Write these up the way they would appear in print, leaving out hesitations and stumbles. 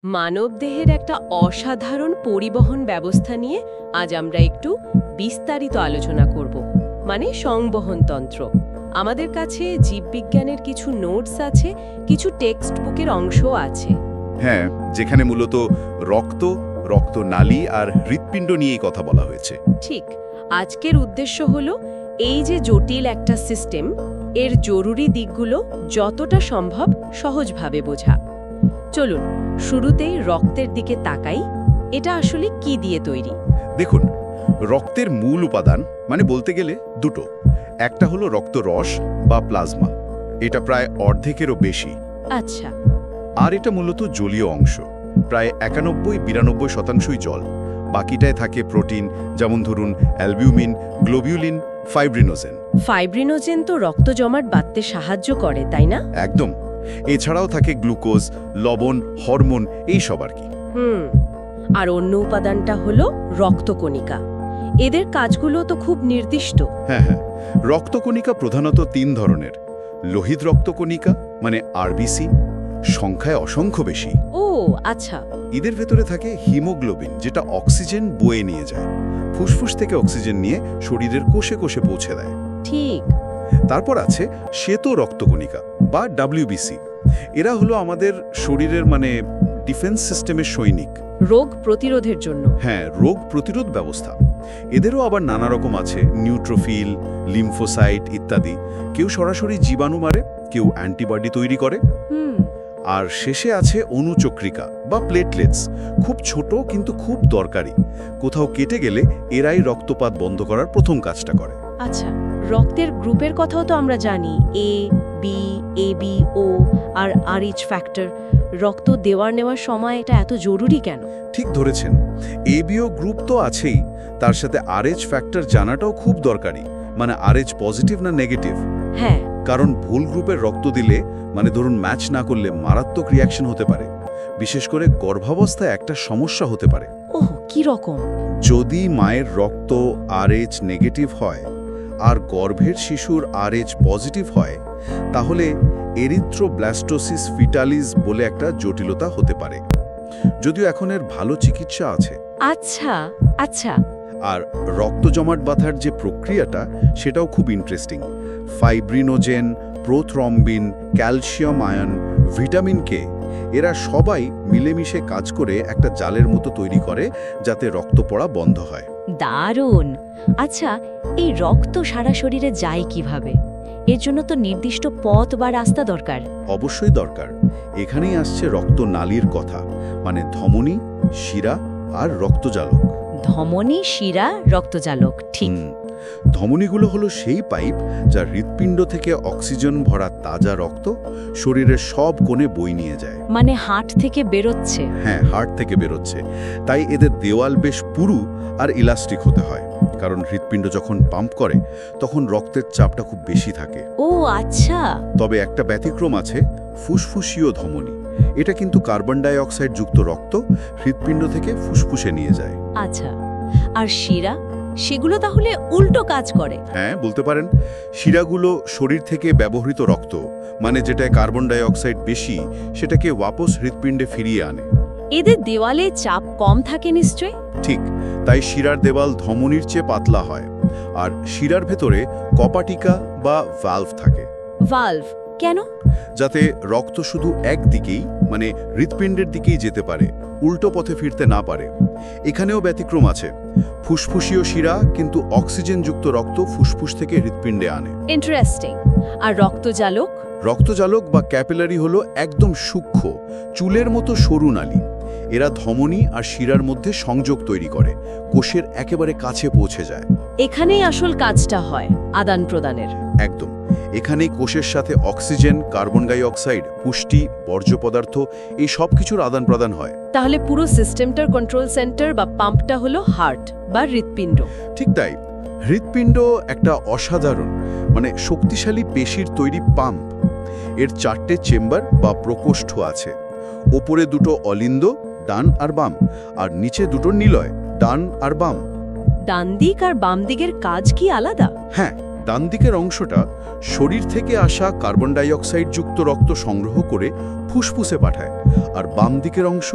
মানবদেহের একটা অসাধারণ পরিবহন ব্যবস্থা নিয়ে আজ আমরা একটু বিস্তারিত আলোচনা করব, মানে সংবহনতন্ত্র। আমাদের কাছে জীববিজ্ঞানের কিছু নোটস আছে, কিছু টেক্সট বুকের অংশও আছে। হ্যাঁ, যেখানে মূলত রক্ত, রক্তনালী আর হৃৎপিণ্ড নিয়েই কথা বলা হয়েছে। ঠিক, আজকের উদ্দেশ্য হলো এই যে জটিল একটা সিস্টেম, এর জরুরি দিকগুলো যতটা সম্ভব সহজভাবে বোঝা। চলুন শুরুতেই রক্তের দিকে তাকাই। এটা আসলে কি দিয়ে তৈরি? দেখুন, রক্তের মূল উপাদান মানে বলতে গেলে দুটো। একটা হলো রক্তরস বা প্লাজমা, এটা প্রায় অর্ধেকেরও বেশি। আচ্ছা। আর এটা মূলত জলীয় অংশ, প্রায় 91-92% জল। বাকিটায় থাকে প্রোটিন, যেমন ধরুন অ্যালবিউমিন, গ্লোবিউলিন, ফাইব্রিনোজেন। ফাইব্রিনোজেন তো রক্ত জমাট বাঁধতে সাহায্য করে, তাই না? একদম। এছাড়াও থাকে গ্লুকোজ, লবণ, হরমোন, এই সব আর কি। আর অন্য উপাদানটা হলো রক্তকণিকা। এদের কাজগুলো তো খুব নির্দিষ্ট। হ্যাঁ, রক্তকণিকা প্রধানত 3 ধরনের। লোহিত রক্তকণিকা মানে আরবিসি, সংখ্যায় অসংখ্য বেশি। ও আচ্ছা। এদের ভেতরে থাকে হিমোগ্লোবিন, যেটা অক্সিজেন বয়ে নিয়ে যায়। ফুসফুস থেকে অক্সিজেন নিয়ে শরীরের কোষে কোষে পৌঁছে দেয়। ঠিক। তারপর আছে শ্বেত রক্তকণিকা বা ডাব্লিউবিসি। এরা হলো আমাদের শরীরের মানে ডিফেন্স সিস্টেমের সৈনিক, রোগ প্রতিরোধের জন্য। হ্যাঁ, রোগ প্রতিরোধ ব্যবস্থা। এদেরও আবার নানা রকম আছে, নিউট্রোফিল, লিম্ফোসাইট ইত্যাদি। কেউ সরাসরি জীবাণু মারে, কেউ অ্যান্টিবডি তৈরি করে। আর শেষে আছে অণুচক্রিকা বা প্লেটলেটস, খুব ছোট কিন্তু খুব দরকারি। কোথাও কেটে গেলে এরাই রক্তপাত বন্ধ করার প্রথম কাজটা করে। আচ্ছা, রক্তের গ্রুপের কথাও তো আমরা জানি, A B, AB, O R Rh factor. রক্ত দেওয়ার নেওয়ার সময় এটা এত জরুরি কেন? ঠিক ধরেছেন, এবিও গ্রুপ তো আছেই, তার সাথে আরএইচ ফ্যাক্টর জানাটাও খুব দরকারি, মানে আরএইচ পজিটিভ না নেগেটিভ। হ্যাঁ, কারণ ভুল গ্রুপের রক্ত দিলে, মানে ধরুন ম্যাচ না করলে মারাত্মক রিয়াকশন হতে পারে। বিশেষ করে গর্ভাবস্থায় একটা সমস্যা হতে পারে। ওহ, কি রকম? যদি মায়ের রক্ত আরএইচ নেগেটিভ হয় আর গর্ভের শিশুর আরএইচ পজিটিভ হয়, তাহলে এরিথ্রোব্লাস্টোসিস ফিটালিস বলে একটা জটিলতা হতে পারে। যদিও এখন এর ভালো চিকিৎসা আছে। আচ্ছা আচ্ছা। আর রক্ত জমাট বাঁধার যে প্রক্রিয়াটা, সেটাও খুব interesting. Fibrinogen, prothrombin, calcium ion, vitamin K, এরা সবাই মিলেমিশে কাজ করে একটা জালের মতো তৈরি করে, যাতে রক্ত পড়া বন্ধ হয়। দারুণ। আচ্ছা, এই রক্ত সারা শরীরে যায় কিভাবে? এর জন্য তো নির্দিষ্ট পথ বা রাস্তা দরকার। অবশ্যই দরকার। এখানেই আসছে রক্তনালীর কথা, মানে ধমনী, শিরা আর রক্তজালক। ধমনী, শিরা, রক্তজালক, ঠিক। ধমনীগুলো হলো সেই পাইপ যা হৃৎপিণ্ড থেকে অক্সিজেন ভরা তাজা রক্ত শরীরের সব কোণে বই নিয়ে যায়। মানে হার্ট থেকে বেরোচ্ছে? হ্যাঁ, হার্ট থেকে বেরোচ্ছে। তাই এদের দেওয়াল বেশ পুরু আর ইলাস্টিক হতে হয়, কারণ হৃৎপিণ্ড যখন পাম্প করে তখন রক্তের চাপটা খুব বেশি থাকে। ও আচ্ছা। তবে একটা ব্যতিক্রম আছে, ফুসফুসীয় ধমনী। এটা কিন্তু কার্বন ডাই অক্সাইড যুক্ত রক্ত হৃৎপিণ্ড থেকে ফুসফুসে নিয়ে যায়। আচ্ছা, আর শিরা, সেগুলো তাহলে উল্টো কাজ করে? হ্যাঁ, বলতে পারেন। শিরাগুলো শরীর থেকে ব্যবহৃত রক্ত, মানে যেটায় কার্বন ডাই অক্সাইড বেশি, সেটাকে ওয়াপস হৃৎপিণ্ডে ফিরিয়ে আনে। এদের দেওয়ালে চাপ কম থাকে নিশ্চয়? ঠিক, তাই শিরার দেওয়াল ধমনীর চেয়ে পাতলা হয়। আর শিরার ভেতরে কপাটিকা বা ভালভ থাকে। ভালভ কেন? যাতে রক্ত শুধু একদিকেই, মানে হৃৎপিণ্ডের দিকেই যেতে পারে, উল্টো পথে ফিরতে না পারে। এখানেও ব্যতিক্রম আছে। ফুসফুসীয় শিরা কিন্তু অক্সিজেনযুক্ত রক্ত ফুসফুস থেকে হৃৎপিণ্ডে আনে। ইন্টারেস্টিং। আর রক্তজালক? রক্তজালক বা ক্যাপিলারি হলো একদম সূক্ষ্ম, চুলের মতো সরু নালী। এরা ধমনী আর শিরার মধ্যে সংযোগ তৈরি করে, কোষের একেবারে কাছে পৌঁছে যায়। এখানেই আসল কাজটা হয়, আদান প্রদানের। একদম। এখানেই কোষের সাথে অক্সিজেন, কার্বন ডাই অক্সাইড, পুষ্টি, বর্জ্য পদার্থ, এই সব কিছুর আদান প্রদান হয়। তাহলে পুরো সিস্টেমটার কন্ট্রোল সেন্টার বা পাম্পটা হলো হার্ট বা হৃৎপিণ্ড। ঠিক তাই। হৃৎপিণ্ড একটা অসাধারণ, মানে শক্তিশালী পেশির তৈরি পাম্প। এর 4টে চেম্বার বা প্রকোষ্ঠ আছে। ওপরে দুটো অলিন্দ, ডান আর বাম, আর নিচে দুটো নিলয়, ডান আর বাম। ডান দিক আর বাম দিকের কাজ কি আলাদা? হ্যাঁ, ডান দিকের অংশটা শরীর থেকে আসা কার্বন ডাই অক্সাইড যুক্ত রক্ত সংগ্রহ করে ফুসফুসে পাঠায়, আর বাম দিকের অংশ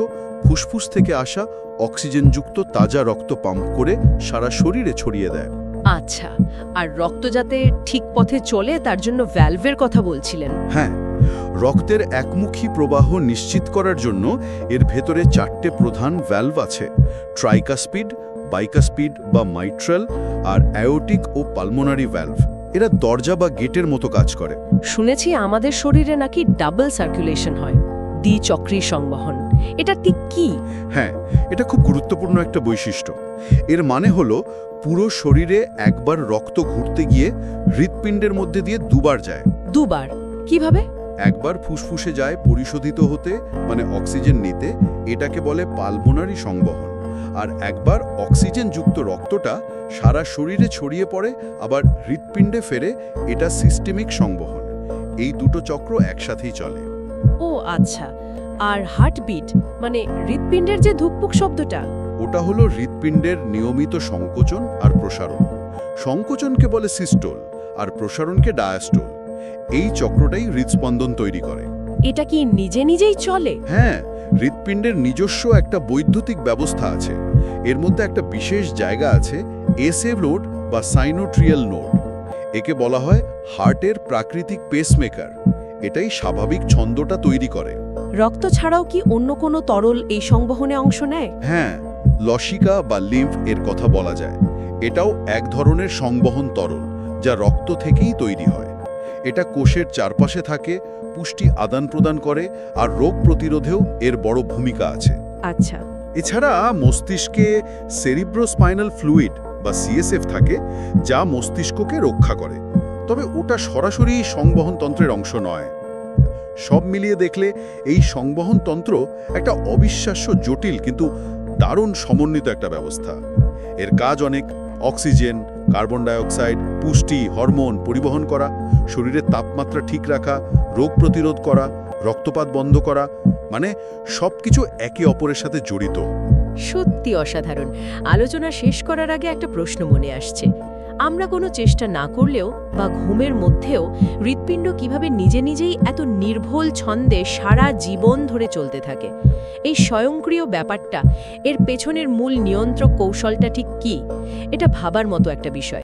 ফুসফুস থেকে আসা অক্সিজেনযুক্ত তাজা রক্ত পাম্প করে সারা শরীরে ছড়িয়ে দেয়। আচ্ছা, আর রক্ত যাতে ঠিক পথে চলে তার জন্য ভ্যালভের কথা বলছিলেন। হ্যাঁ, রক্তের একমুখী প্রবাহ নিশ্চিত করার জন্য এর ভেতরে 4টে প্রধান ভ্যালভ আছে: ট্রাইকাস্পিড, বাইকাস্পিড বা মাইট্রাল, আর অ্যাওটিক ও পালমোনারি ভ্যালভ। এরা দরজা বা গেটের মতো কাজ করে। শুনেছি আমাদের শরীরে নাকি ডাবল সার্কুলেশন হয়, দ্বিচক্রী সংবহন। এটা ঠিক কি? হ্যাঁ, এটা খুব গুরুত্বপূর্ণ একটা বৈশিষ্ট্য। এর মানে হলো পুরো শরীরে একবার রক্ত ঘুরতে গিয়ে হৃৎপিণ্ডের মধ্যে দিয়ে দুবার যায়। দুবার? কিভাবে? একবার ফুসফুসে যায় পরিশোধিত হতে, মানে অক্সিজেন নিতে, এটাকে বলে পালমোনারি সংবহন। আর একবার অক্সিজেনযুক্ত রক্তটা সারা শরীরে ছড়িয়ে পড়ে আবার হৃৎপিণ্ডে ফেরে, এটা সিস্টেমিক সংবহন। এই দুটো চক্র একসাথেই চলে। ও আচ্ছা, আর হার্টবিট মানে হৃৎপিণ্ডের যে ধুকপুক শব্দটা? ওটা হলো হৃৎপিণ্ডের নিয়মিত সংকোচন আর প্রসারণ। সংকোচনকে বলে সিস্টোল আর প্রসারণকে ডায়াস্টোল। এই চক্রটাই হৃৎস্পন্দন তৈরি করে। এটা কি নিজে নিজেই চলে? হ্যাঁ, হৃৎপিণ্ডের নিজস্ব একটা বৈদ্যুতিক ব্যবস্থা আছে। এর মধ্যে একটা বিশেষ জায়গা আছে, এসএ নোড বা সাইনোট্রিয়াল নোড। একে বলা হয় হার্টের প্রাকৃতিক পেসমেকার। এটাই স্বাভাবিক ছন্দটা তৈরি করে। রক্ত ছাড়াও কি অন্য কোনো তরল এই সংবহনে অংশ নেয়? হ্যাঁ, লসিকা বা লিম্ফ এর কথা বলা যায়। এটাও এক ধরনের সংবহন তরল, যা রক্ত থেকেই তৈরি হয়। এটা কোষের চারপাশে থাকে, পুষ্টি আদান প্রদান করে, আর রোগ প্রতিরোধেও এর বড় ভূমিকা আছে। আচ্ছা, এছাড়া মস্তিষ্কে সেরিব্রোস্পাইনাল ফ্লুইড বা সিএসএফ থাকে, যা মস্তিষ্ককে রক্ষা করে। তবে ওটা সরাসরি সংবহন তন্ত্রের অংশ নয়। সব মিলিয়ে দেখলে এই সংবহন তন্ত্র একটা অবিশ্বাস্য জটিল কিন্তু দারুণ সমন্বিত একটা ব্যবস্থা। এর কাজ অনেক: অক্সিজেন, কার্বন ডাইঅক্সাইড, পুষ্টি, হরমোন পরিবহন করা, শরীরের তাপমাত্রা ঠিক রাখা, রোগ প্রতিরোধ করা, রক্তপাত বন্ধ করা, মানে সবকিছু একে অপরের সাথে জড়িত। সত্যি অসাধারণ। আলোচনা শেষ করার আগে একটা প্রশ্ন মনে আসছে। আমরা কোনো চেষ্টা না করলেও বা ঘুমের মধ্যেও হৃৎপিণ্ড কিভাবে নিজে নিজেই এত নির্ভুল ছন্দে সারা জীবন ধরে চলতে থাকে? এই স্বয়ংক্রিয় ব্যাপারটা, এর পেছনের মূল নিয়ন্ত্রক কৌশলটা ঠিক কি? এটা ভাবার মতো একটা বিষয়।